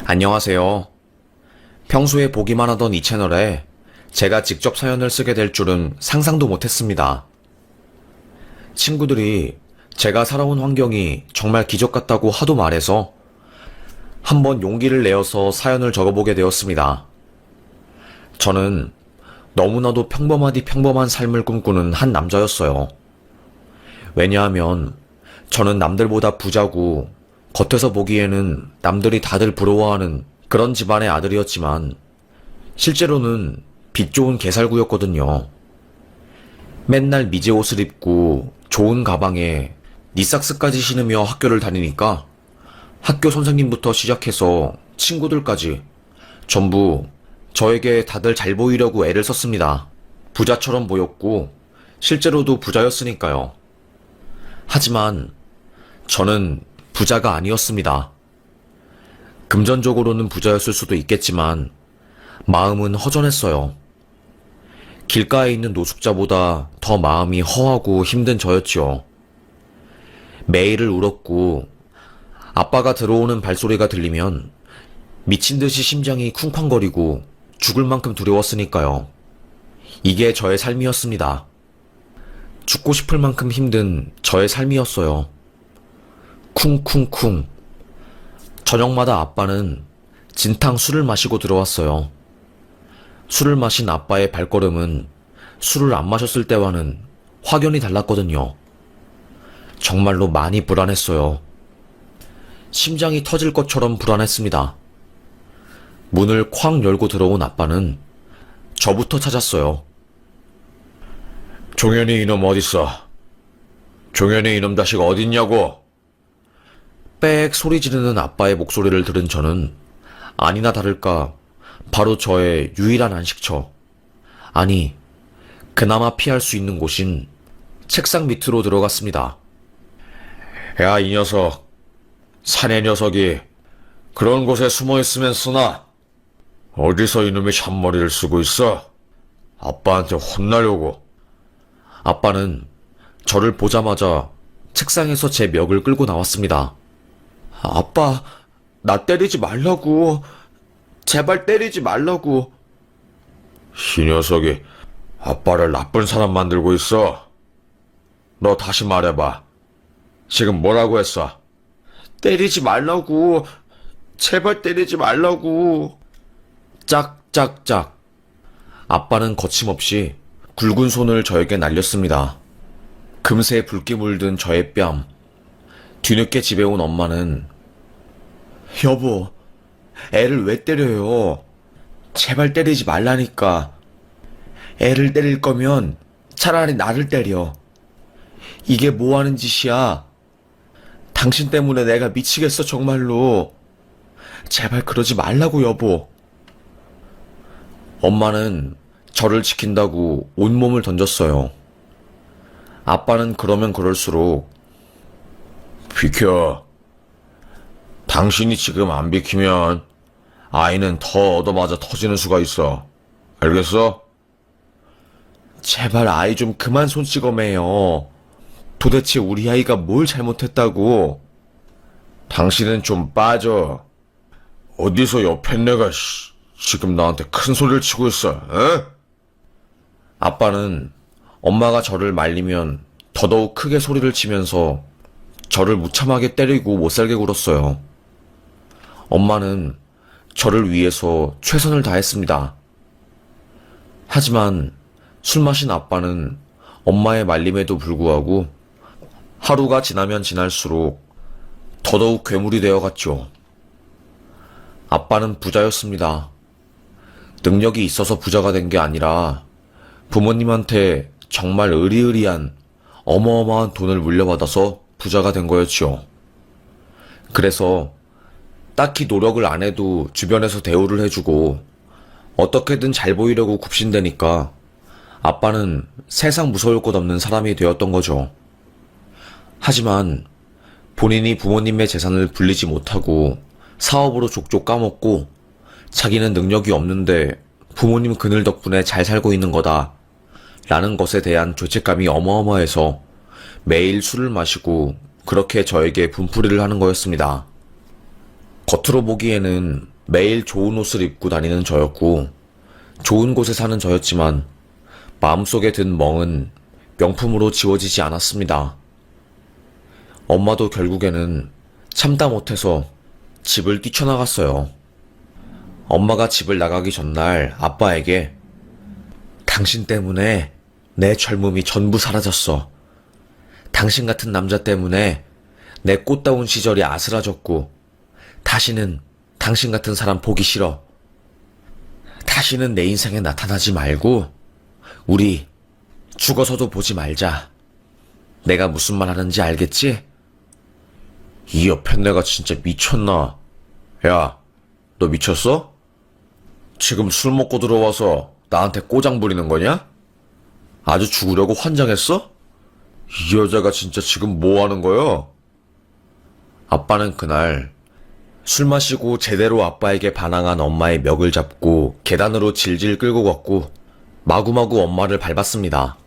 안녕하세요. 평소에 보기만 하던 이 채널에 제가 직접 사연을 쓰게 될 줄은 상상도 못했습니다. 친구들이 제가 살아온 환경이 정말 기적 같다고 하도 말해서 한번 용기를 내어서 사연을 적어보게 되었습니다. 저는 너무나도 평범하디 평범한 삶을 꿈꾸는 한 남자였어요. 왜냐하면 저는 남들보다 부자고 겉에서 보기에는 남들이 다들 부러워하는 그런 집안의 아들이었지만 실제로는 빚 좋은 개살구였거든요. 맨날 미제 옷을 입고 좋은 가방에 니삭스까지 신으며 학교를 다니니까 학교 선생님부터 시작해서 친구들까지 전부 저에게 다들 잘 보이려고 애를 썼습니다. 부자처럼 보였고 실제로도 부자였으니까요. 하지만 저는 부자가 아니었습니다. 금전적으로는 부자였을 수도 있겠지만 마음은 허전했어요. 길가에 있는 노숙자보다 더 마음이 허하고 힘든 저였지요. 매일을 울었고 아빠가 들어오는 발소리가 들리면 미친 듯이 심장이 쿵쾅거리고 죽을 만큼 두려웠으니까요. 이게 저의 삶이었습니다. 죽고 싶을 만큼 힘든 저의 삶이었어요. 쿵쿵쿵. 저녁마다 아빠는 진탕 술을 마시고 들어왔어요. 술을 마신 아빠의 발걸음은 술을 안 마셨을 때와는 확연히 달랐거든요. 정말로 많이 불안했어요. 심장이 터질 것처럼 불안했습니다. 문을 쾅 열고 들어온 아빠는 저부터 찾았어요. 종현이 이놈 어딨어? 종현이 이놈 자식 어딨냐고? 빽 소리 지르는 아빠의 목소리를 들은 저는 아니나 다를까 바로 저의 유일한 안식처, 아니 그나마 피할 수 있는 곳인 책상 밑으로 들어갔습니다. 야, 이 녀석. 사내 녀석이 그런 곳에 숨어있으면 쓰나? 어디서 이놈의 샷머리를 쓰고 있어? 아빠한테 혼나려고. 아빠는 저를 보자마자 책상에서 제 멱을 끌고 나왔습니다. 아빠, 나 때리지 말라고. 제발 때리지 말라고. 이 녀석이 아빠를 나쁜 사람 만들고 있어. 너 다시 말해봐. 지금 뭐라고 했어? 때리지 말라고. 제발 때리지 말라고. 짝짝짝. 아빠는 거침없이 굵은 손을 저에게 날렸습니다. 금세 붉게 물든 저의 뺨. 뒤늦게 집에 온 엄마는 여보, 애를 왜 때려요? 제발 때리지 말라니까. 애를 때릴 거면 차라리 나를 때려. 이게 뭐 하는 짓이야? 당신 때문에 내가 미치겠어, 정말로. 제발 그러지 말라고, 여보. 엄마는 저를 지킨다고 온몸을 던졌어요. 아빠는 그러면 그럴수록 비켜. 당신이 지금 안 비키면 아이는 더 얻어맞아 터지는 수가 있어. 알겠어? 제발 아이 좀 그만 손찌검해요. 도대체 우리 아이가 뭘 잘못했다고. 당신은 좀 빠져. 어디서 옆에 내가 지금 나한테 큰 소리를 치고 있어. 에? 아빠는 엄마가 저를 말리면 더더욱 크게 소리를 치면서 저를 무참하게 때리고 못살게 굴었어요. 엄마는 저를 위해서 최선을 다했습니다. 하지만 술 마신 아빠는 엄마의 말림에도 불구하고 하루가 지나면 지날수록 더더욱 괴물이 되어갔죠. 아빠는 부자였습니다. 능력이 있어서 부자가 된 게 아니라 부모님한테 정말 의리의리한 어마어마한 돈을 물려받아서 부자가 된 거였죠. 그래서 딱히 노력을 안 해도 주변에서 대우를 해주고 어떻게든 잘 보이려고 굽신대니까 아빠는 세상 무서울 것 없는 사람이 되었던 거죠. 하지만 본인이 부모님의 재산을 불리지 못하고 사업으로 족족 까먹고 자기는 능력이 없는데 부모님 그늘 덕분에 잘 살고 있는 거다 라는 것에 대한 죄책감이 어마어마해서 매일 술을 마시고 그렇게 저에게 분풀이를 하는 거였습니다. 겉으로 보기에는 매일 좋은 옷을 입고 다니는 저였고, 좋은 곳에 사는 저였지만, 마음속에 든 멍은 명품으로 지워지지 않았습니다. 엄마도 결국에는 참다 못해서 집을 뛰쳐나갔어요. 엄마가 집을 나가기 전날 아빠에게 당신 때문에 내 젊음이 전부 사라졌어. 당신 같은 남자 때문에 내 꽃다운 시절이 아스라졌고 다시는 당신 같은 사람 보기 싫어. 다시는 내 인생에 나타나지 말고 우리 죽어서도 보지 말자. 내가 무슨 말 하는지 알겠지? 이 옆에 내가 진짜 미쳤나? 야, 너 미쳤어? 지금 술 먹고 들어와서 나한테 꼬장 부리는 거냐? 아주 죽으려고 환장했어? 이 여자가 진짜 지금 뭐 하는 거야? 아빠는 그날 술 마시고 제대로 아빠에게 반항한 엄마의 멱을 잡고 계단으로 질질 끌고 갔고 마구마구 엄마를 밟았습니다.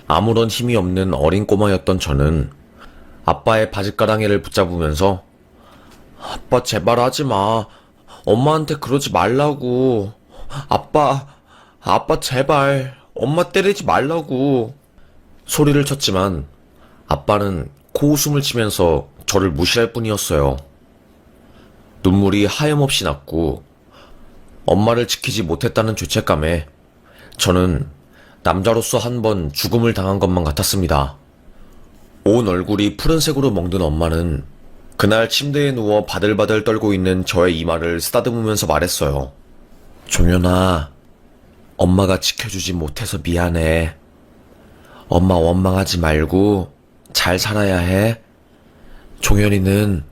아무런 힘이 없는 어린 꼬마였던 저는 아빠의 바짓가랑이를 붙잡으면서 아빠 제발 하지 마. 엄마한테 그러지 말라고. 아빠 제발. 엄마 때리지 말라고. 소리를 쳤지만 아빠는 코웃음을 치면서 저를 무시할 뿐이었어요. 눈물이 하염없이 났고 엄마를 지키지 못했다는 죄책감에 저는 남자로서 한 번 죽음을 당한 것만 같았습니다. 온 얼굴이 푸른색으로 멍든 엄마는 그날 침대에 누워 바들바들 떨고 있는 저의 이마를 쓰다듬으면서 말했어요. 종현아, 엄마가 지켜주지 못해서 미안해. 엄마 원망하지 말고 잘 살아야 해. 종현이는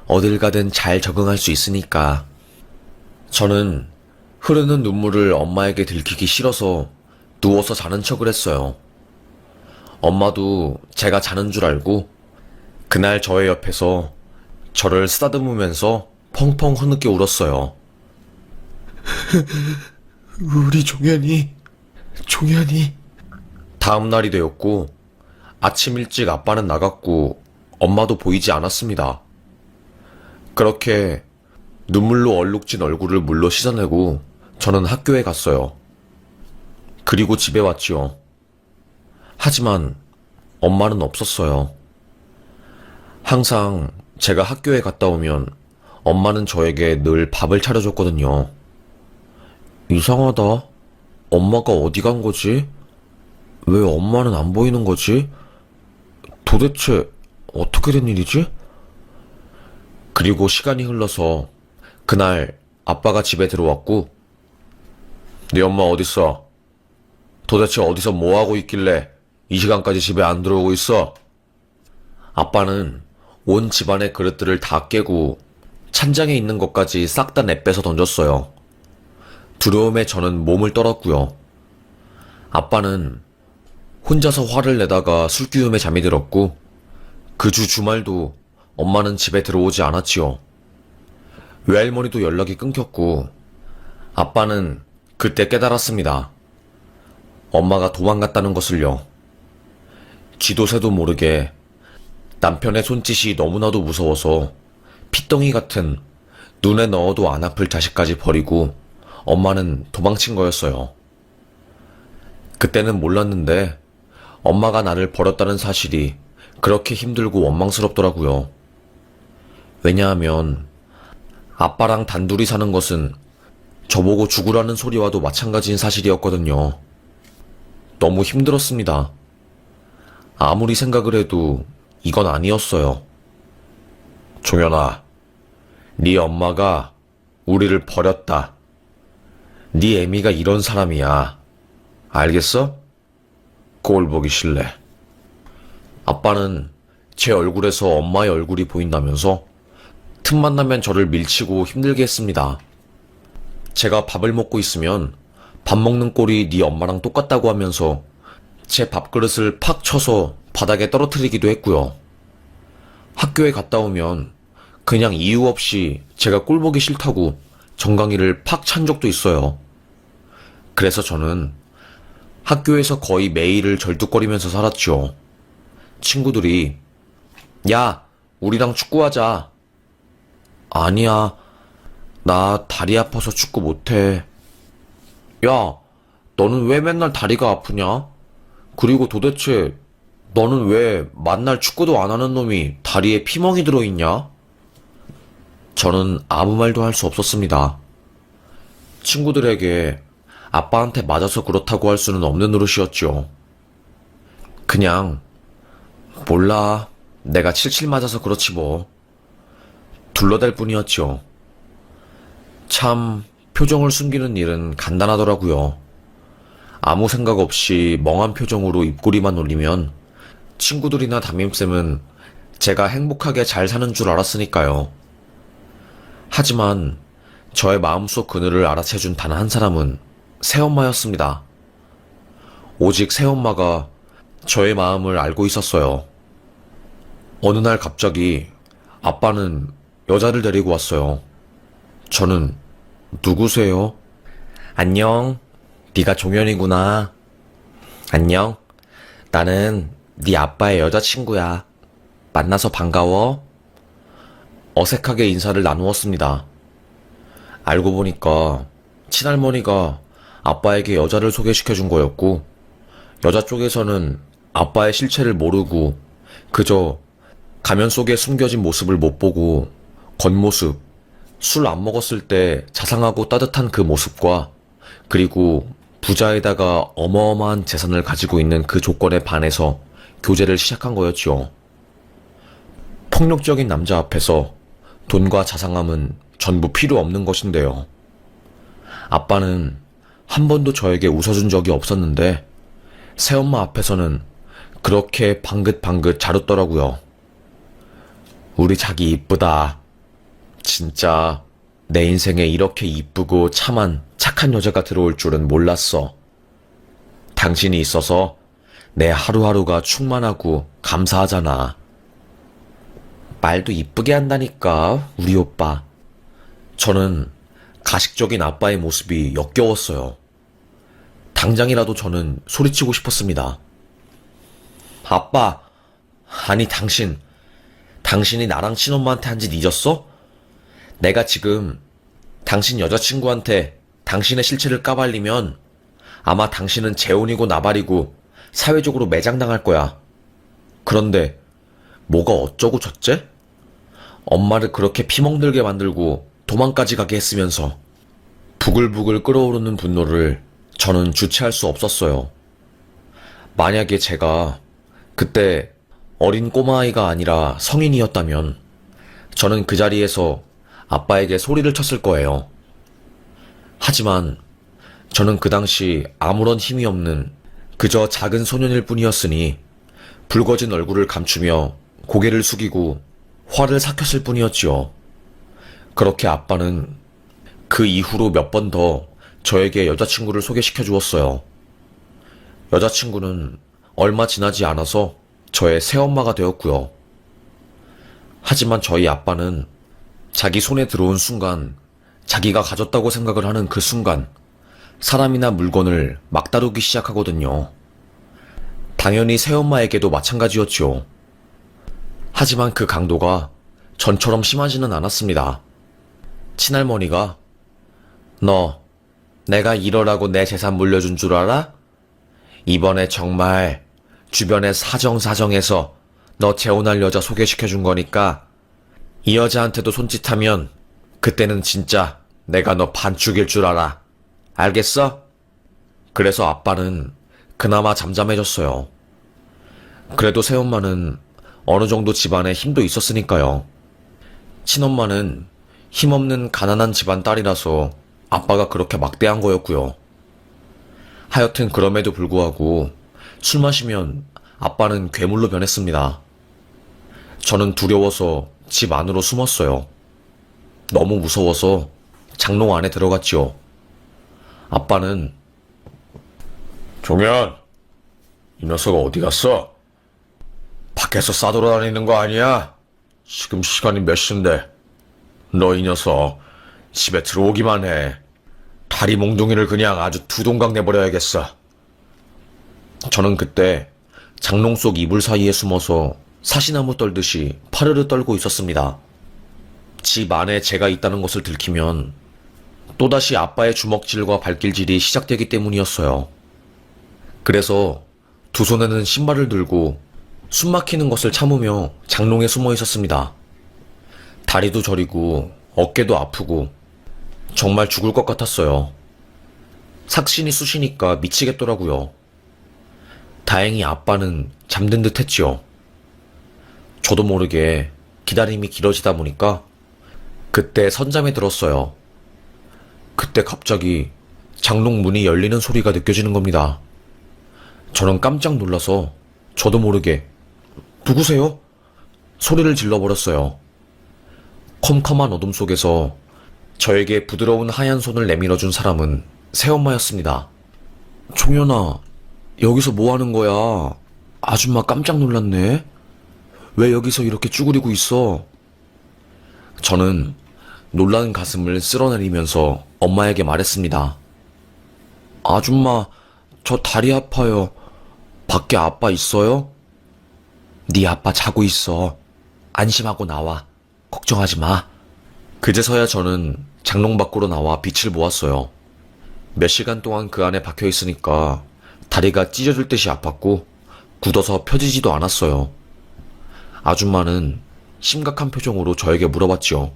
어딜 가든 잘 적응할 수 있으니까. 저는 흐르는 눈물을 엄마에게 들키기 싫어서 누워서 자는 척을 했어요. 엄마도 제가 자는 줄 알고 그날 저의 옆에서 저를 쓰다듬으면서 펑펑 흐느껴 울었어요. 우리 종현이. 다음 날이 되었고 아침 일찍 아빠는 나갔고 엄마도 보이지 않았습니다. 그렇게 눈물로 얼룩진 얼굴을 물로 씻어내고 저는 학교에 갔어요. 그리고 집에 왔지요. 하지만 엄마는 없었어요. 항상 제가 학교에 갔다 오면 엄마는 저에게 늘 밥을 차려줬거든요. 이상하다. 엄마가 어디 간 거지? 왜 엄마는 안 보이는 거지? 도대체 어떻게 된 일이지? 그리고 시간이 흘러서 그날 아빠가 집에 들어왔고 네 엄마 어딨어? 도대체 어디서 뭐하고 있길래 이 시간까지 집에 안 들어오고 있어? 아빠는 온 집안의 그릇들을 다 깨고 찬장에 있는 것까지 싹 다 내빼서 던졌어요. 두려움에 저는 몸을 떨었고요. 아빠는 혼자서 화를 내다가 술기움에 잠이 들었고 그 주 주말도 엄마는 집에 들어오지 않았지요. 외할머니도 연락이 끊겼고 아빠는 그때 깨달았습니다. 엄마가 도망갔다는 것을요. 쥐도 새도 모르게 남편의 손짓이 너무나도 무서워서 핏덩이 같은 눈에 넣어도 안 아플 자식까지 버리고 엄마는 도망친 거였어요. 그때는 몰랐는데 엄마가 나를 버렸다는 사실이 그렇게 힘들고 원망스럽더라고요. 왜냐하면 아빠랑 단둘이 사는 것은 저보고 죽으라는 소리와도 마찬가지인 사실이었거든요. 너무 힘들었습니다. 아무리 생각을 해도 이건 아니었어요. 종현아, 네 엄마가 우리를 버렸다. 네 애미가 이런 사람이야. 알겠어? 꼴 보기 싫래. 아빠는 제 얼굴에서 엄마의 얼굴이 보인다면서 틈만 나면 저를 밀치고 힘들게 했습니다. 제가 밥을 먹고 있으면 밥 먹는 꼴이 네 엄마랑 똑같다고 하면서 제 밥그릇을 팍 쳐서 바닥에 떨어뜨리기도 했고요. 학교에 갔다 오면 그냥 이유 없이 제가 꼴 보기 싫다고 정강이를 팍 찬 적도 있어요. 그래서 저는 학교에서 거의 매일을 절뚝거리면서 살았죠. 친구들이 야, 우리랑 축구하자. 아니야. 나 다리 아파서 축구 못해. 야, 너는 왜 맨날 다리가 아프냐? 그리고 도대체 너는 왜 만날 축구도 안 하는 놈이 다리에 피멍이 들어있냐? 저는 아무 말도 할 수 없었습니다. 친구들에게 아빠한테 맞아서 그렇다고 할 수는 없는 노릇이었죠. 그냥 몰라. 내가 칠칠 맞아서 그렇지 뭐. 둘러댈 뿐이었죠. 참 표정을 숨기는 일은 간단하더라고요. 아무 생각 없이 멍한 표정으로 입꼬리만 올리면 친구들이나 담임쌤은 제가 행복하게 잘 사는 줄 알았으니까요. 하지만 저의 마음속 그늘을 알아채준 단 한 사람은 새엄마였습니다. 오직 새엄마가 저의 마음을 알고 있었어요. 어느 날 갑자기 아빠는 여자를 데리고 왔어요. 저는 누구세요? 안녕. 네가 종현이구나. 안녕. 나는 네 아빠의 여자친구야. 만나서 반가워. 어색하게 인사를 나누었습니다. 알고 보니까 친할머니가 아빠에게 여자를 소개시켜준 거였고, 여자 쪽에서는 아빠의 실체를 모르고 그저 가면 속에 숨겨진 모습을 못 보고 겉모습, 술 안 먹었을 때 자상하고 따뜻한 그 모습과 그리고 부자에다가 어마어마한 재산을 가지고 있는 그 조건에 반해서 교제를 시작한 거였죠. 폭력적인 남자 앞에서 돈과 자상함은 전부 필요 없는 것인데요. 아빠는 한 번도 저에게 웃어준 적이 없었는데 새엄마 앞에서는 그렇게 방긋방긋 잘 웃더라고요. 우리 자기 이쁘다. 진짜 내 인생에 이렇게 이쁘고 참한 착한 여자가 들어올 줄은 몰랐어. 당신이 있어서 내 하루하루가 충만하고 감사하잖아. 말도 이쁘게 한다니까, 우리 오빠. 저는 가식적인 아빠의 모습이 역겨웠어요. 당장이라도 저는 소리치고 싶었습니다. 아빠, 아니 당신이 나랑 친엄마한테 한 짓 잊었어? 내가 지금 당신 여자친구한테 당신의 실체를 까발리면 아마 당신은 재혼이고 나발이고 사회적으로 매장당할 거야. 그런데 뭐가 어쩌고 저째? 엄마를 그렇게 피멍들게 만들고 도망까지 가게 했으면서 부글부글 끓어오르는 분노를 저는 주체할 수 없었어요. 만약에 제가 그때 어린 꼬마아이가 아니라 성인이었다면 저는 그 자리에서 아빠에게 소리를 쳤을 거예요. 하지만 저는 그 당시 아무런 힘이 없는 그저 작은 소년일 뿐이었으니 붉어진 얼굴을 감추며 고개를 숙이고 화를 삭혔을 뿐이었지요. 그렇게 아빠는 그 이후로 몇 번 더 저에게 여자친구를 소개시켜 주었어요. 여자친구는 얼마 지나지 않아서 저의 새엄마가 되었고요. 하지만 저희 아빠는 자기 손에 들어온 순간, 자기가 가졌다고 생각을 하는 그 순간, 사람이나 물건을 막 다루기 시작하거든요. 당연히 새엄마에게도 마찬가지였죠. 하지만 그 강도가 전처럼 심하지는 않았습니다. 친할머니가 너 내가 이러라고 내 재산 물려준 줄 알아? 이번에 정말 주변에 사정사정해서 너 재혼할 여자 소개시켜준 거니까 이 여자한테도 손짓하면 그때는 진짜 내가 너 반죽일 줄 알아. 알겠어? 그래서 아빠는 그나마 잠잠해졌어요. 그래도 새엄마는 어느 정도 집안에 힘도 있었으니까요. 친엄마는 힘없는 가난한 집안 딸이라서 아빠가 그렇게 막대한 거였고요. 하여튼 그럼에도 불구하고 술 마시면 아빠는 괴물로 변했습니다. 저는 두려워서 집 안으로 숨었어요. 너무 무서워서 장롱 안에 들어갔지요. 아빠는 종현, 이 녀석 어디 갔어? 밖에서 싸돌아다니는 거 아니야? 지금 시간이 몇 시인데? 너 이 녀석 집에 들어오기만 해. 다리 몽둥이를 그냥 아주 두 동강 내버려야겠어. 저는 그때 장롱 속 이불 사이에 숨어서 사시나무 떨듯이 파르르 떨고 있었습니다. 집 안에 제가 있다는 것을 들키면 또다시 아빠의 주먹질과 발길질이 시작되기 때문이었어요. 그래서 두 손에는 신발을 들고 숨 막히는 것을 참으며 장롱에 숨어 있었습니다. 다리도 저리고 어깨도 아프고 정말 죽을 것 같았어요. 삭신이 쑤시니까 미치겠더라고요. 다행히 아빠는 잠든 듯 했지요. 저도 모르게 기다림이 길어지다 보니까 그때 선잠에 들었어요. 그때 갑자기 장롱 문이 열리는 소리가 느껴지는 겁니다. 저는 깜짝 놀라서 저도 모르게 누구세요? 소리를 질러버렸어요. 컴컴한 어둠 속에서 저에게 부드러운 하얀 손을 내밀어준 사람은 새엄마였습니다. 종현아, 여기서 뭐 하는 거야? 아줌마 깜짝 놀랐네. 왜 여기서 이렇게 쭈그리고 있어? 저는 놀란 가슴을 쓸어내리면서 엄마에게 말했습니다. 아줌마, 저 다리 아파요. 밖에 아빠 있어요? 네 아빠 자고 있어. 안심하고 나와. 걱정하지 마. 그제서야 저는 장롱 밖으로 나와 빛을 보았어요. 몇 시간 동안 그 안에 박혀 있으니까 다리가 찢어질 듯이 아팠고 굳어서 펴지지도 않았어요. 아줌마는 심각한 표정으로 저에게 물어봤지요.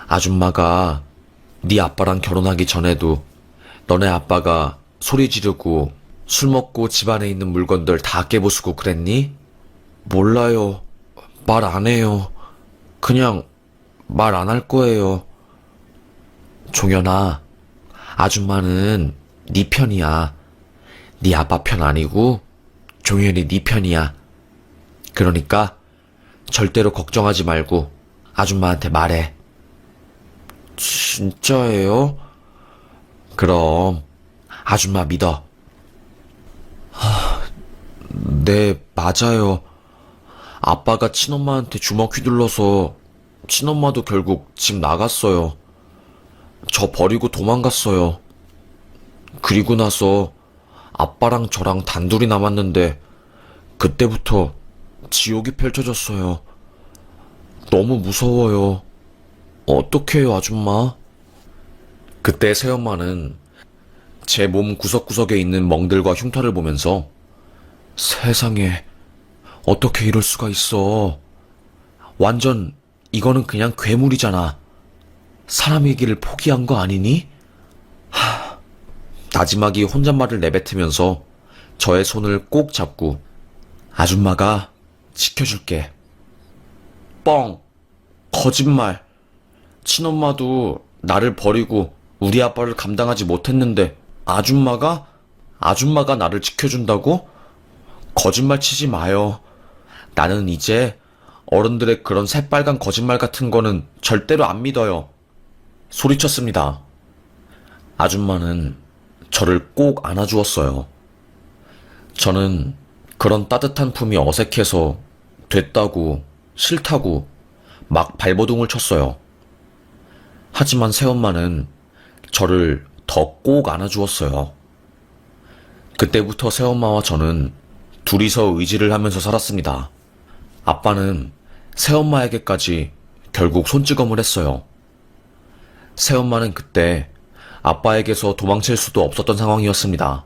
아줌마가 네 아빠랑 결혼하기 전에도 너네 아빠가 소리 지르고 술 먹고 집안에 있는 물건들 다 깨부수고 그랬니? 몰라요. 말 안 해요. 그냥 말 안 할 거예요. 종현아, 아줌마는 네 편이야. 네 아빠 편 아니고 종현이 네 편이야. 그러니까 절대로 걱정하지 말고 아줌마한테 말해. 진짜예요? 그럼 아줌마 믿어. 네, 맞아요. 아빠가 친엄마한테 주먹 휘둘러서 친엄마도 결국 집 나갔어요. 저 버리고 도망갔어요. 그리고 나서 아빠랑 저랑 단둘이 남았는데 그때부터 지옥이 펼쳐졌어요. 너무 무서워요. 어떡해요, 아줌마? 그때 새엄마는 제 몸 구석구석에 있는 멍들과 흉터를 보면서 세상에, 어떻게 이럴 수가 있어. 완전 이거는 그냥 괴물이잖아. 사람이기를 포기한 거 아니니? 나지막이 혼잣말을 내뱉으면서 저의 손을 꼭 잡고 아줌마가 지켜줄게. 뻥! 거짓말! 친엄마도 나를 버리고 우리 아빠를 감당하지 못했는데 아줌마가 나를 지켜준다고? 거짓말 치지 마요. 나는 이제 어른들의 그런 새빨간 거짓말 같은 거는 절대로 안 믿어요. 소리쳤습니다. 아줌마는 저를 꼭 안아주었어요. 저는 그런 따뜻한 품이 어색해서 됐다고, 싫다고 막 발버둥을 쳤어요. 하지만 새엄마는 저를 더 꼭 안아주었어요. 그때부터 새엄마와 저는 둘이서 의지를 하면서 살았습니다. 아빠는 새엄마에게까지 결국 손찌검을 했어요. 새엄마는 그때 아빠에게서 도망칠 수도 없었던 상황이었습니다.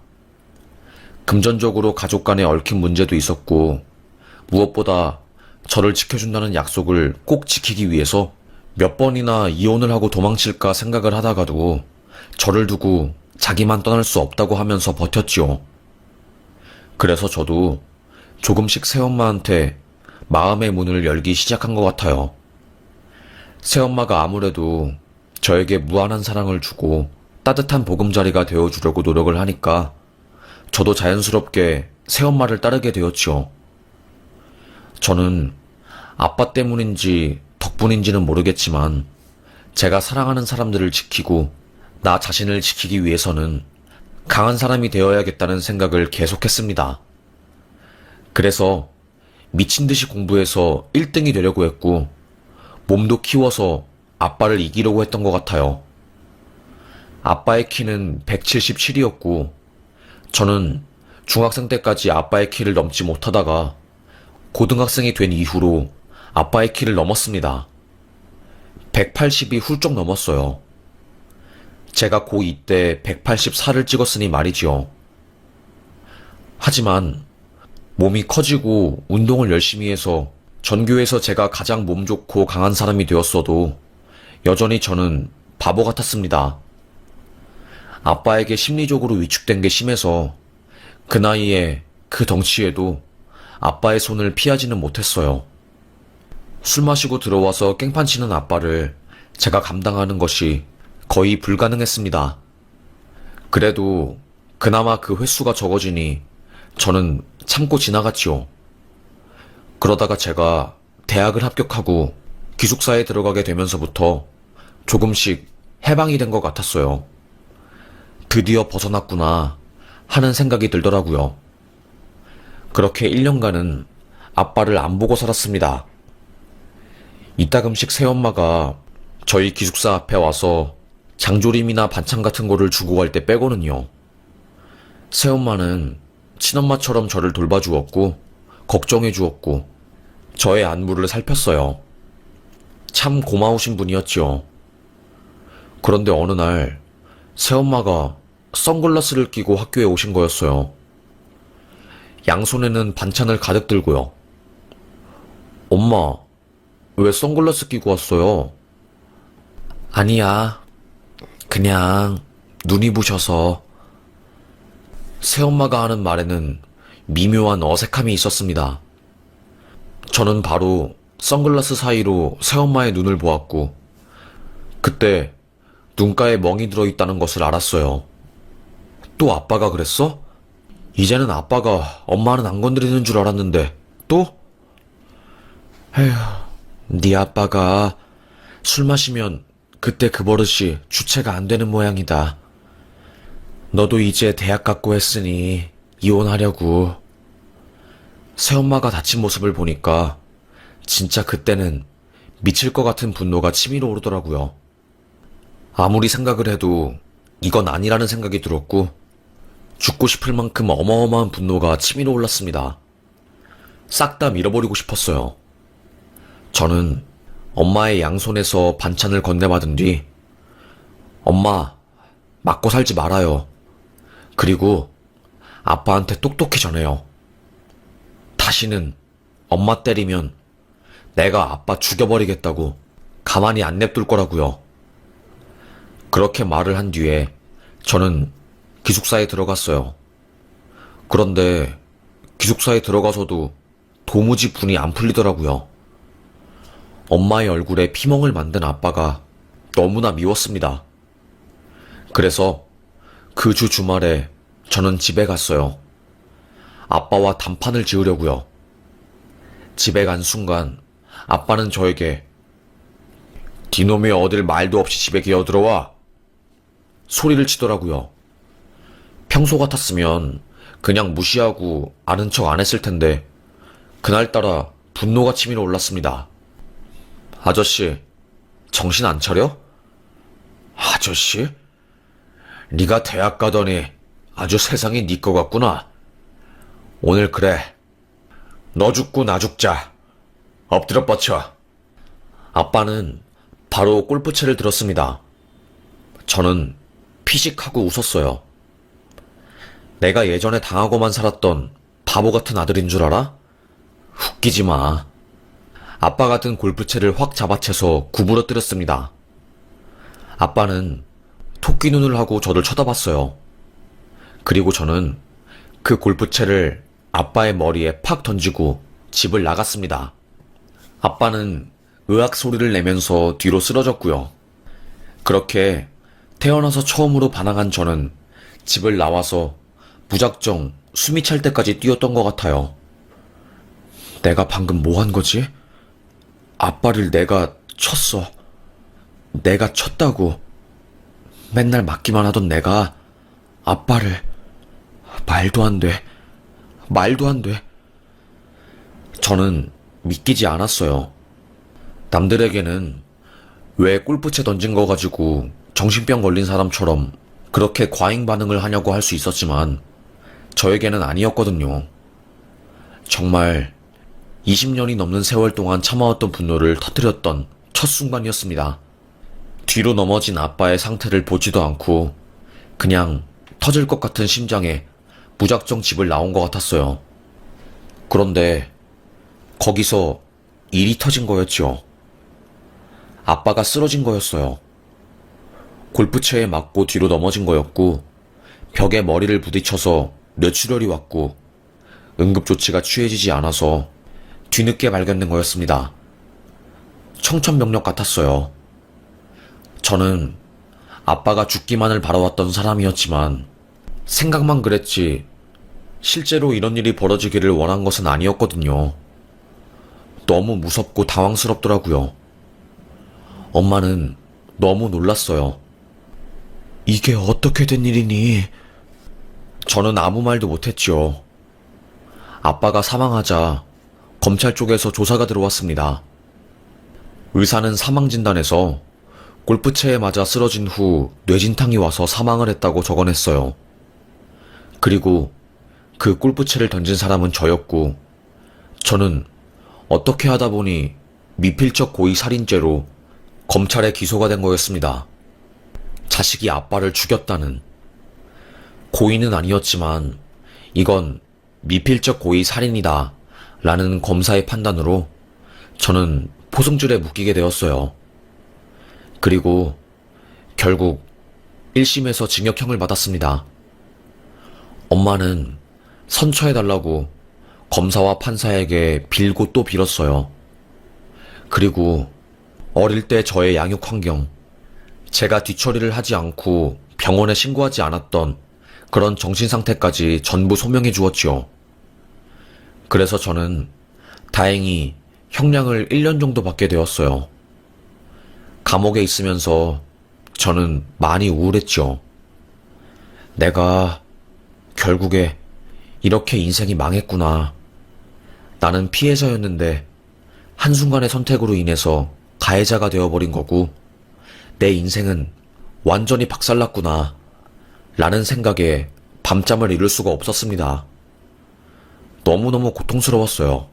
금전적으로 가족 간에 얽힌 문제도 있었고, 무엇보다 저를 지켜준다는 약속을 꼭 지키기 위해서 몇 번이나 이혼을 하고 도망칠까 생각을 하다가도 저를 두고 자기만 떠날 수 없다고 하면서 버텼지요. 그래서 저도 조금씩 새엄마한테 마음의 문을 열기 시작한 것 같아요. 새엄마가 아무래도 저에게 무한한 사랑을 주고 따뜻한 보금자리가 되어주려고 노력을 하니까 저도 자연스럽게 새엄마를 따르게 되었지요. 저는 아빠 때문인지 덕분인지는 모르겠지만 제가 사랑하는 사람들을 지키고 나 자신을 지키기 위해서는 강한 사람이 되어야겠다는 생각을 계속했습니다. 그래서 미친 듯이 공부해서 1등이 되려고 했고 몸도 키워서 아빠를 이기려고 했던 것 같아요. 아빠의 키는 177이었고 저는 중학생 때까지 아빠의 키를 넘지 못하다가 고등학생이 된 이후로 아빠의 키를 넘었습니다. 180이 훌쩍 넘었어요. 제가 고2 때 184를 찍었으니 말이지요. 하지만 몸이 커지고 운동을 열심히 해서 전교에서 제가 가장 몸 좋고 강한 사람이 되었어도 여전히 저는 바보 같았습니다. 아빠에게 심리적으로 위축된 게 심해서 그 나이에 그 덩치에도 아빠의 손을 피하지는 못했어요. 술 마시고 들어와서 깽판 치는 아빠를 제가 감당하는 것이 거의 불가능했습니다. 그래도 그나마 그 횟수가 적어지니 저는 참고 지나갔지요. 그러다가 제가 대학을 합격하고 기숙사에 들어가게 되면서부터 조금씩 해방이 된 것 같았어요. 드디어 벗어났구나 하는 생각이 들더라고요. 그렇게 1년간은 아빠를 안 보고 살았습니다. 이따금씩 새엄마가 저희 기숙사 앞에 와서 장조림이나 반찬 같은 거를 주고 갈 때 빼고는요. 새엄마는 친엄마처럼 저를 돌봐주었고 걱정해 주었고 저의 안부를 살폈어요. 참 고마우신 분이었지요. 그런데 어느 날 새엄마가 선글라스를 끼고 학교에 오신 거였어요. 양손에는 반찬을 가득 들고요. 엄마, 왜 선글라스 끼고 왔어요? 아니야. 그냥 눈이 부셔서. 새엄마가 하는 말에는 미묘한 어색함이 있었습니다. 저는 바로 선글라스 사이로 새엄마의 눈을 보았고 그때 눈가에 멍이 들어있다는 것을 알았어요. 또 아빠가 그랬어? 이제는 아빠가 엄마는 안 건드리는 줄 알았는데 또? 에휴, 네 아빠가 술 마시면 그때 그 버릇이 주체가 안 되는 모양이다. 너도 이제 대학 갔고 했으니 이혼하려고. 새엄마가 다친 모습을 보니까 진짜 그때는 미칠 것 같은 분노가 치밀어 오르더라고요. 아무리 생각을 해도 이건 아니라는 생각이 들었고 죽고 싶을 만큼 어마어마한 분노가 치밀어 올랐습니다. 싹 다 밀어버리고 싶었어요. 저는 엄마의 양손에서 반찬을 건네받은 뒤 엄마, 맞고 살지 말아요. 그리고 아빠한테 똑똑히 전해요. 다시는 엄마 때리면 내가 아빠 죽여버리겠다고 가만히 안 냅둘 거라고요. 그렇게 말을 한 뒤에 저는 기숙사에 들어갔어요. 그런데 기숙사에 들어가서도 도무지 분이 안 풀리더라고요. 엄마의 얼굴에 피멍을 만든 아빠가 너무나 미웠습니다. 그래서 그 주 주말에 저는 집에 갔어요. 아빠와 단판을 지으려고요. 집에 간 순간 아빠는 저에게 "니놈이 어딜 말도 없이 집에 기어들어와" 소리를 치더라고요. 평소 같았으면 그냥 무시하고 아는 척 안 했을 텐데 그날따라 분노가 치밀어 올랐습니다. 아저씨, 정신 안 차려? 아저씨? 네가 대학 가더니 아주 세상이 네 거 같구나. 오늘 그래. 너 죽고 나 죽자. 엎드려 뻗쳐. 아빠는 바로 골프채를 들었습니다. 저는 피식하고 웃었어요. 내가 예전에 당하고만 살았던 바보 같은 아들인 줄 알아? 웃기지 마. 아빠가 든 골프채를 확 잡아채서 구부러뜨렸습니다. 아빠는 토끼 눈을 하고 저를 쳐다봤어요. 그리고 저는 그 골프채를 아빠의 머리에 팍 던지고 집을 나갔습니다. 아빠는 으악 소리를 내면서 뒤로 쓰러졌고요. 그렇게 태어나서 처음으로 반항한 저는 집을 나와서 무작정 숨이 찰 때까지 뛰었던 것 같아요. 내가 방금 뭐 한 거지? 아빠를 내가 쳤어. 내가 쳤다고. 맨날 맞기만 하던 내가 아빠를. 말도 안 돼. 말도 안 돼. 저는 믿기지 않았어요. 남들에게는 왜 골프채 던진 거 가지고 정신병 걸린 사람처럼 그렇게 과잉 반응을 하냐고 할 수 있었지만 저에게는 아니었거든요. 정말 20년이 넘는 세월 동안 참아왔던 분노를 터뜨렸던 첫 순간이었습니다. 뒤로 넘어진 아빠의 상태를 보지도 않고 그냥 터질 것 같은 심장에 무작정 집을 나온 것 같았어요. 그런데 거기서 일이 터진 거였죠. 아빠가 쓰러진 거였어요. 골프채에 맞고 뒤로 넘어진 거였고 벽에 머리를 부딪혀서 뇌출혈이 왔고 응급조치가 취해지지 않아서 뒤늦게 발견된 거였습니다. 청천벽력 같았어요. 저는 아빠가 죽기만을 바라왔던 사람이었지만 생각만 그랬지 실제로 이런 일이 벌어지기를 원한 것은 아니었거든요. 너무 무섭고 당황스럽더라고요. 엄마는 너무 놀랐어요. 이게 어떻게 된 일이니? 저는 아무 말도 못했지요. 아빠가 사망하자 검찰 쪽에서 조사가 들어왔습니다. 의사는 사망 진단에서 골프채에 맞아 쓰러진 후 뇌진탕이 와서 사망을 했다고 적어냈어요. 그리고 그 골프채를 던진 사람은 저였고 저는 어떻게 하다 보니 미필적 고의 살인죄로 검찰에 기소가 된 거였습니다. 자식이 아빠를 죽였다는. 고의는 아니었지만 이건 미필적 고의 살인이다 라는 검사의 판단으로 저는 포승줄에 묶이게 되었어요. 그리고 결국 1심에서 징역형을 받았습니다. 엄마는 선처해달라고 검사와 판사에게 빌고 또 빌었어요. 그리고 어릴 때 저의 양육 환경, 제가 뒤처리를 하지 않고 병원에 신고하지 않았던 그런 정신 상태까지 전부 소명해 주었지요. 그래서 저는 다행히 형량을 1년 정도 받게 되었어요. 감옥에 있으면서 저는 많이 우울했죠. 내가 결국에 이렇게 인생이 망했구나. 나는 피해자였는데 한순간의 선택으로 인해서 가해자가 되어버린 거고 내 인생은 완전히 박살났구나 라는 생각에 밤잠을 이룰 수가 없었습니다. 너무너무 고통스러웠어요.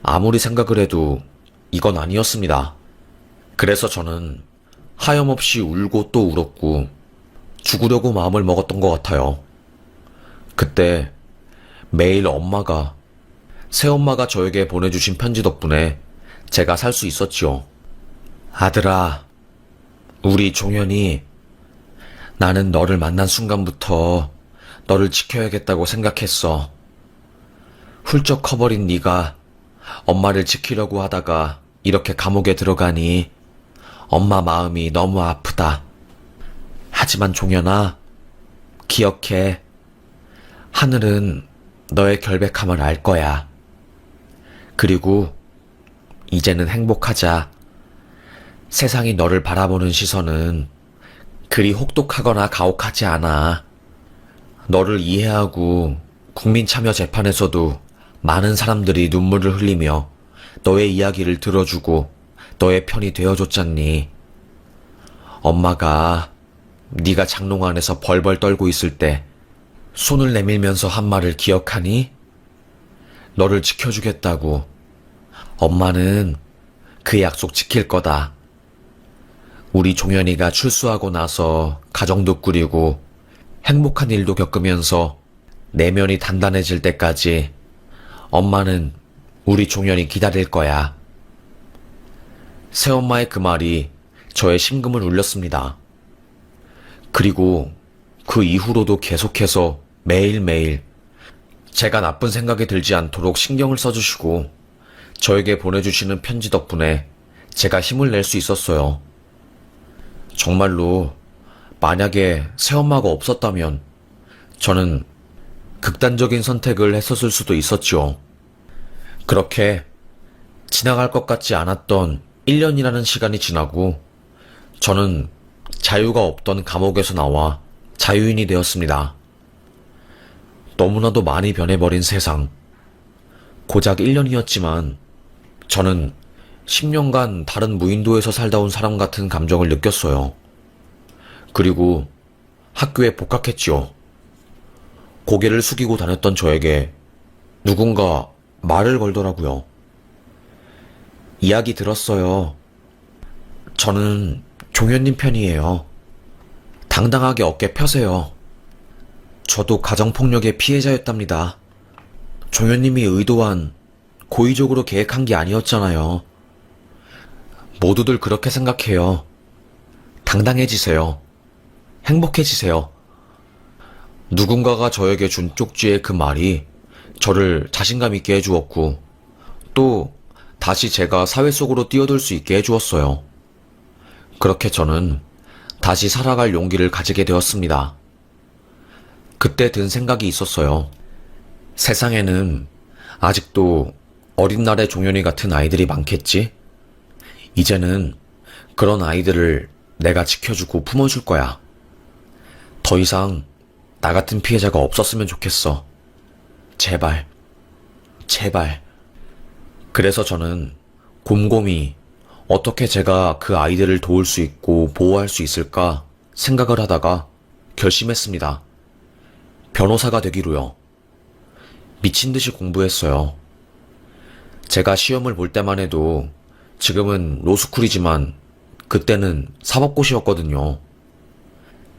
아무리 생각을 해도 이건 아니었습니다. 그래서 저는 하염없이 울고 또 울었고 죽으려고 마음을 먹었던 것 같아요. 그때 매일 새엄마가 저에게 보내주신 편지 덕분에 제가 살 수 있었지요. 아들아, 우리 종현이 나는 너를 만난 순간부터 너를 지켜야겠다고 생각했어. 훌쩍 커버린 네가 엄마를 지키려고 하다가 이렇게 감옥에 들어가니 엄마 마음이 너무 아프다. 하지만 종현아, 기억해. 하늘은 너의 결백함을 알 거야. 그리고 이제는 행복하자. 세상이 너를 바라보는 시선은 그리 혹독하거나 가혹하지 않아. 너를 이해하고 국민참여재판에서도 많은 사람들이 눈물을 흘리며 너의 이야기를 들어주고 너의 편이 되어줬잖니. 엄마가 네가 장롱 안에서 벌벌 떨고 있을 때 손을 내밀면서 한 말을 기억하니? 너를 지켜주겠다고. 엄마는 그 약속 지킬 거다. 우리 종현이가 출소하고 나서 가정도 꾸리고 행복한 일도 겪으면서 내면이 단단해질 때까지 엄마는 우리 종현이 기다릴 거야. 새엄마의 그 말이 저의 심금을 울렸습니다. 그리고 그 이후로도 계속해서 매일매일 제가 나쁜 생각이 들지 않도록 신경을 써주시고 저에게 보내주시는 편지 덕분에 제가 힘을 낼 수 있었어요. 정말로 만약에 새엄마가 없었다면 저는 극단적인 선택을 했었을 수도 있었죠. 그렇게 지나갈 것 같지 않았던 1년이라는 시간이 지나고 저는 자유가 없던 감옥에서 나와 자유인이 되었습니다. 너무나도 많이 변해버린 세상. 고작 1년이었지만 저는 10년간 다른 무인도에서 살다 온 사람 같은 감정을 느꼈어요. 그리고 학교에 복학했지요. 고개를 숙이고 다녔던 저에게 누군가 말을 걸더라고요. 이야기 들었어요. 저는 종현님 편이에요. 당당하게 어깨 펴세요. 저도 가정폭력의 피해자였답니다. 종현님이 의도한 고의적으로 계획한 게 아니었잖아요. 모두들 그렇게 생각해요. 당당해지세요. 행복해지세요. 누군가가 저에게 준 쪽지의 그 말이 저를 자신감 있게 해주었고, 또 다시 제가 사회 속으로 뛰어들 수 있게 해주었어요. 그렇게 저는 다시 살아갈 용기를 가지게 되었습니다. 그때 든 생각이 있었어요. 세상에는 아직도 어린 날의 종현이 같은 아이들이 많겠지? 이제는 그런 아이들을 내가 지켜주고 품어줄 거야. 더 이상 나 같은 피해자가 없었으면 좋겠어. 제발, 제발. 그래서 저는 곰곰이 어떻게 제가 그 아이들을 도울 수 있고 보호할 수 있을까 생각을 하다가 결심했습니다. 변호사가 되기로요. 미친 듯이 공부했어요. 제가 시험을 볼 때만 해도 지금은 로스쿨이지만 그때는 사법고시였거든요.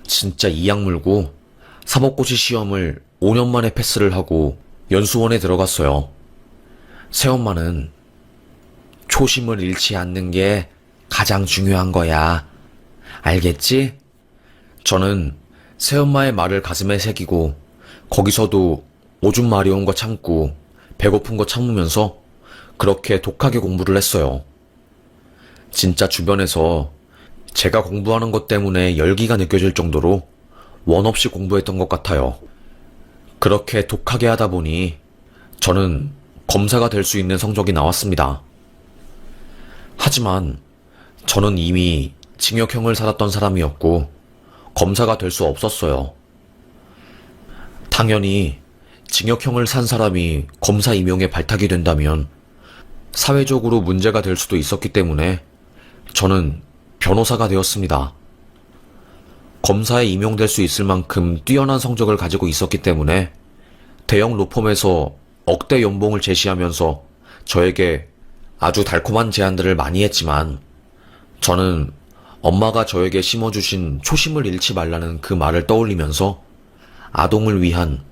진짜 이악 물고 사법고시 시험을 5년 만에 패스를 하고 연수원에 들어갔어요. 새엄마는 초심을 잃지 않는 게 가장 중요한 거야. 알겠지? 저는 새엄마의 말을 가슴에 새기고 거기서도 오줌 마려운 거 참고 배고픈 거 참으면서 그렇게 독하게 공부를 했어요. 진짜 주변에서 제가 공부하는 것 때문에 열기가 느껴질 정도로 원 없이 공부했던 것 같아요. 그렇게 독하게 하다 보니 저는 검사가 될 수 있는 성적이 나왔습니다. 하지만 저는 이미 징역형을 살았던 사람이었고 검사가 될 수 없었어요. 당연히 징역형을 산 사람이 검사 임용에 발탁이 된다면 사회적으로 문제가 될 수도 있었기 때문에 저는 변호사가 되었습니다. 검사에 임용될 수 있을 만큼 뛰어난 성적을 가지고 있었기 때문에 대형 로펌에서 억대 연봉을 제시하면서 저에게 아주 달콤한 제안들을 많이 했지만 저는 엄마가 저에게 심어주신 초심을 잃지 말라는 그 말을 떠올리면서 아동을 위한,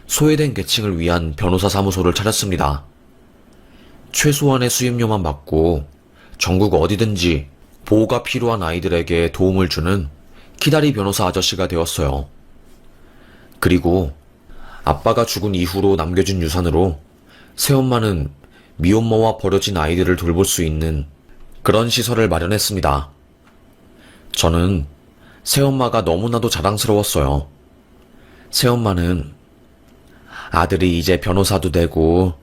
소외된 계층을 위한 변호사 사무소를 차렸습니다. 최소한의 수임료만 받고 전국 어디든지 보호가 필요한 아이들에게 도움을 주는 키다리 변호사 아저씨가 되었어요. 그리고 아빠가 죽은 이후로 남겨진 유산으로 새엄마는 미혼모와 버려진 아이들을 돌볼 수 있는 그런 시설을 마련했습니다. 저는 새엄마가 너무나도 자랑스러웠어요. 새엄마는 아들이 이제 변호사도 되고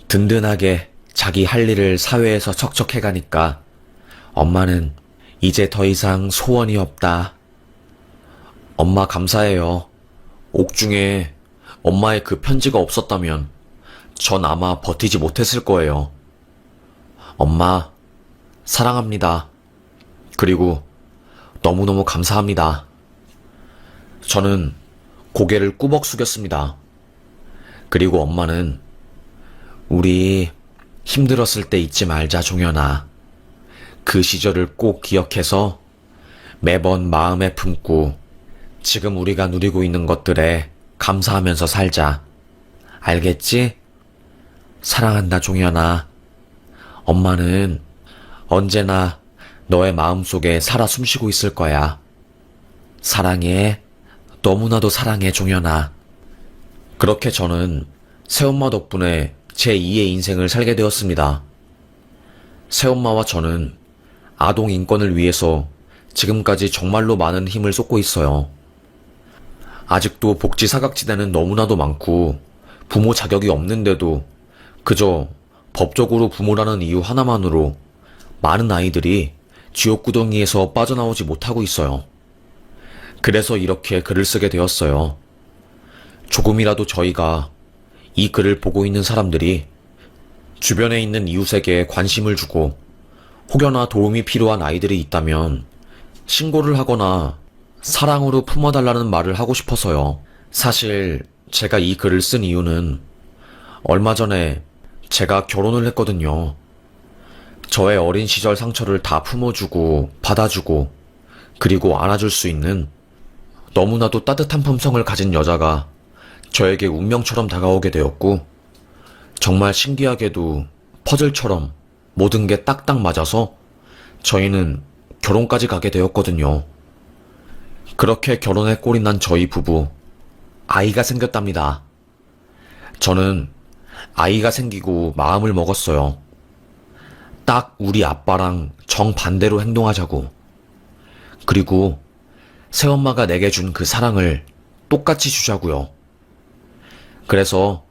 든든하게 자기 할 일을 사회에서 척척해가니까 엄마는 이제 더 이상 소원이 없다. 엄마 감사해요. 옥중에 엄마의 그 편지가 없었다면 전 아마 버티지 못했을 거예요. 엄마, 사랑합니다. 그리고 너무너무 감사합니다. 저는 고개를 꾸벅 숙였습니다. 그리고 엄마는 우리 힘들었을 때 잊지 말자, 종현아. 그 시절을 꼭 기억해서 매번 마음에 품고 지금 우리가 누리고 있는 것들에 감사하면서 살자. 알겠지? 사랑한다, 종현아. 엄마는 언제나 너의 마음속에 살아 숨쉬고 있을 거야. 사랑해. 너무나도 사랑해, 종현아. 그렇게 저는 새엄마 덕분에 제2의 인생을 살게 되었습니다. 새엄마와 저는 아동 인권을 위해서 지금까지 정말로 많은 힘을 쏟고 있어요. 아직도 복지 사각지대는 너무나도 많고 부모 자격이 없는데도 그저 법적으로 부모라는 이유 하나만으로 많은 아이들이 지옥구덩이에서 빠져나오지 못하고 있어요. 그래서 이렇게 글을 쓰게 되었어요. 조금이라도 저희가 이 글을 보고 있는 사람들이 주변에 있는 이웃에게 관심을 주고 혹여나 도움이 필요한 아이들이 있다면 신고를 하거나 사랑으로 품어달라는 말을 하고 싶어서요. 사실 제가 이 글을 쓴 이유는 얼마 전에 제가 결혼을 했거든요. 저의 어린 시절 상처를 다 품어주고 받아주고 그리고 안아줄 수 있는 너무나도 따뜻한 품성을 가진 여자가 저에게 운명처럼 다가오게 되었고, 정말 신기하게도 퍼즐처럼 모든 게 딱딱 맞아서 저희는 결혼까지 가게 되었거든요. 그렇게 결혼에 꼴이 난 저희 부부, 아이가 생겼답니다. 저는 아이가 생기고 마음을 먹었어요. 딱 우리 아빠랑 정반대로 행동하자고. 그리고 새엄마가 내게 준 그 사랑을 똑같이 주자고요. 그래서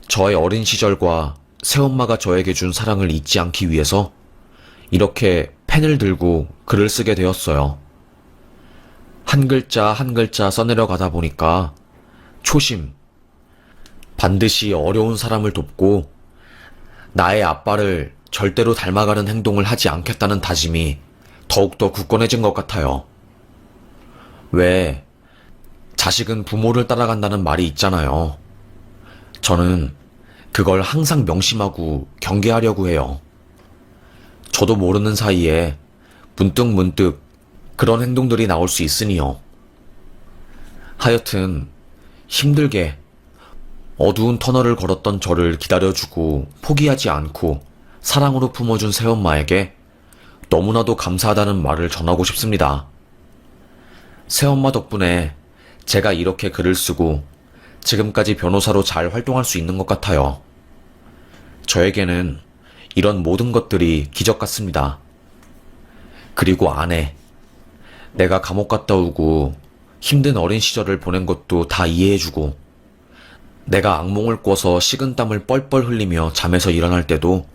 저의 어린 시절과 새엄마가 저에게 준 사랑을 잊지 않기 위해서 이렇게 펜을 들고 글을 쓰게 되었어요. 한 글자 한 글자 써내려 가다 보니까 초심, 반드시 어려운 사람을 돕고 나의 아빠를 절대로 닮아가는 행동을 하지 않겠다는 다짐이 더욱더 굳건해진 것 같아요. 왜 자식은 부모를 따라간다는 말이 있잖아요. 저는 그걸 항상 명심하고 경계하려고 해요. 저도 모르는 사이에 문득 그런 행동들이 나올 수 있으니요. 하여튼 힘들게 어두운 터널을 걸었던 저를 기다려주고 포기하지 않고 사랑으로 품어준 새엄마에게 너무나도 감사하다는 말을 전하고 싶습니다. 새엄마 덕분에 제가 이렇게 글을 쓰고 지금까지 변호사로 잘 활동할 수 있는 것 같아요. 저에게는 이런 모든 것들이 기적 같습니다. 그리고 아내, 내가 감옥 갔다 오고 힘든 어린 시절을 보낸 것도 다 이해해주고, 내가 악몽을 꿔서 식은땀을 뻘뻘 흘리며 잠에서 일어날 때도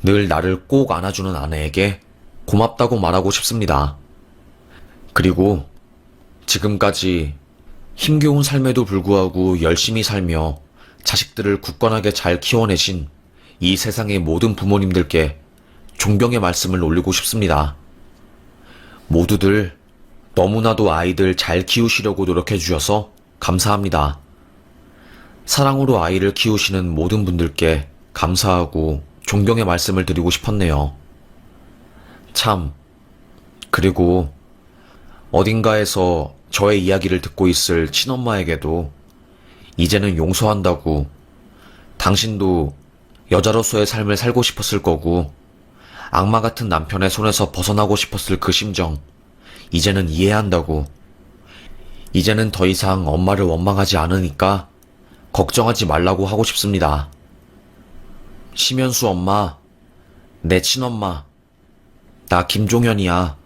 늘 나를 꼭 안아주는 아내에게 고맙다고 말하고 싶습니다. 그리고 지금까지 힘겨운 삶에도 불구하고 열심히 살며 자식들을 굳건하게 잘 키워내신 이 세상의 모든 부모님들께 존경의 말씀을 올리고 싶습니다. 모두들 너무나도 아이들 잘 키우시려고 노력해 주셔서 감사합니다. 사랑으로 아이를 키우시는 모든 분들께 감사하고 존경의 말씀을 드리고 싶었네요. 참, 그리고 어딘가에서 저의 이야기를 듣고 있을 친엄마에게도 이제는 용서한다고, 당신도 여자로서의 삶을 살고 싶었을 거고 악마 같은 남편의 손에서 벗어나고 싶었을 그 심정 이제는 이해한다고, 이제는 더 이상 엄마를 원망하지 않으니까 걱정하지 말라고 하고 싶습니다. 심연수 엄마, 내 친엄마, 나 김종현이야.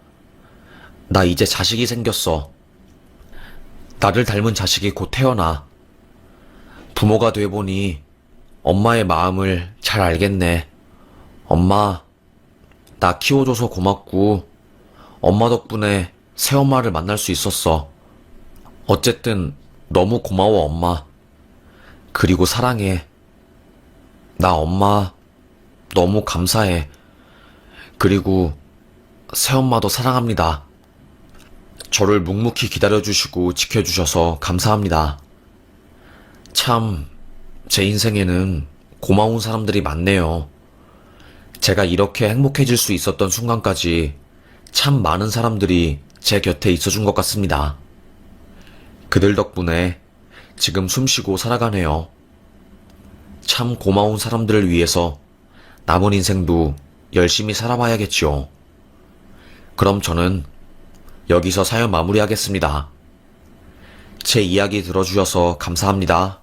나 이제 자식이 생겼어. 나를 닮은 자식이 곧 태어나. 부모가 돼보니 엄마의 마음을 잘 알겠네. 엄마, 나 키워줘서 고맙고 엄마 덕분에 새엄마를 만날 수 있었어. 어쨌든 너무 고마워 엄마. 그리고 사랑해. 나 엄마 너무 감사해. 그리고 새엄마도 사랑합니다. 저를 묵묵히 기다려주시고 지켜주셔서 감사합니다. 참, 제 인생에는 고마운 사람들이 많네요. 제가 이렇게 행복해질 수 있었던 순간까지 참 많은 사람들이 제 곁에 있어준 것 같습니다. 그들 덕분에 지금 숨쉬고 살아가네요. 참 고마운 사람들을 위해서 남은 인생도 열심히 살아봐야겠지요. 그럼 저는 여기서 사연 마무리하겠습니다. 제 이야기 들어주셔서 감사합니다.